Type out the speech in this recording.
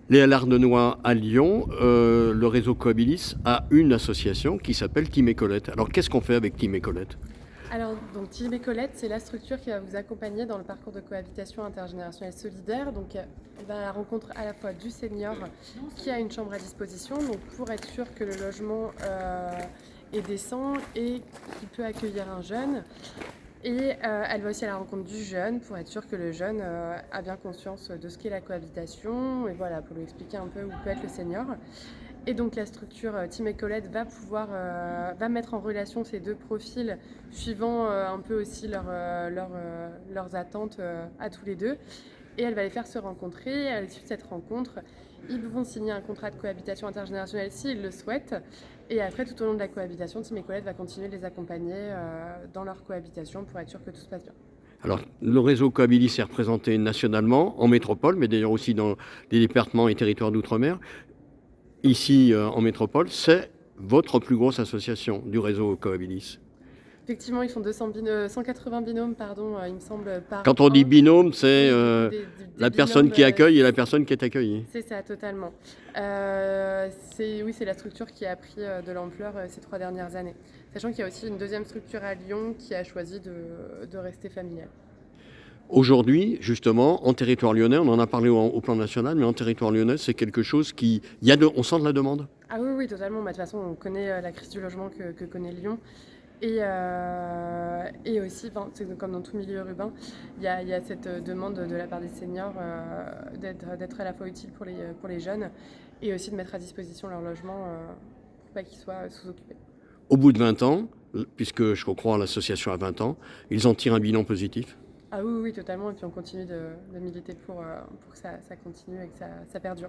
Léa Lardenois à Lyon, le réseau Cohabilis a une association qui s'appelle Tim et Colette. Alors qu'est-ce qu'on fait avec Tim et Colette? Alors, donc, Team et Colette, c'est la structure qui va vous accompagner dans le parcours de cohabitation intergénérationnelle solidaire. Donc, elle va à la rencontre à la fois du senior qui a une chambre à disposition, donc pour être sûr que le logement est décent et qu'il peut accueillir un jeune. Et elle va aussi à la rencontre du jeune pour être sûr que le jeune a bien conscience de ce qu'est la cohabitation et voilà, pour lui expliquer un peu où peut être le senior. Et donc la structure Tim et Colette va mettre en relation ces deux profils suivant un peu aussi leurs attentes à tous les deux. Et elle va les faire se rencontrer. À l'issue de cette rencontre, ils vont signer un contrat de cohabitation intergénérationnelle s'ils le souhaitent. Et après, tout au long de la cohabitation, Tim et Colette va continuer de les accompagner dans leur cohabitation pour être sûr que tout se passe bien. Alors, le réseau Cohabilis est représenté nationalement, en métropole, mais d'ailleurs aussi dans les départements et territoires d'outre-mer. Ici, en métropole, c'est votre plus grosse association du réseau Cohabilis. Effectivement, ils font 180 binômes, pardon, il me semble, par Quand on dit an. binôme, c'est Oui, du coup, des la personne binômes, qui accueille et la personne qui est accueillie. c'est ça, totalement. Oui, c'est la structure qui a pris de l'ampleur ces 3 dernières années. Sachant qu'il y a aussi une deuxième structure à Lyon qui a choisi de rester familiale. Aujourd'hui, justement, en territoire lyonnais, on en a parlé au plan national, mais en territoire lyonnais, c'est quelque chose qui... on sent de la demande. Ah oui, oui, totalement. Bah, de toute façon, on connaît la crise du logement que connaît Lyon. Et aussi, enfin, c'est comme dans tout milieu urbain, il y a cette demande de la part des seniors d'être à la fois utile pour les jeunes et aussi de mettre à disposition leur logement pour pas qu'ils soient sous-occupés. Au bout de 20 ans, puisque je crois l'association a 20 ans, ils en tirent un bilan positif. Ah oui, oui, totalement. Et puis on continue de militer pour que ça continue et que ça perdure.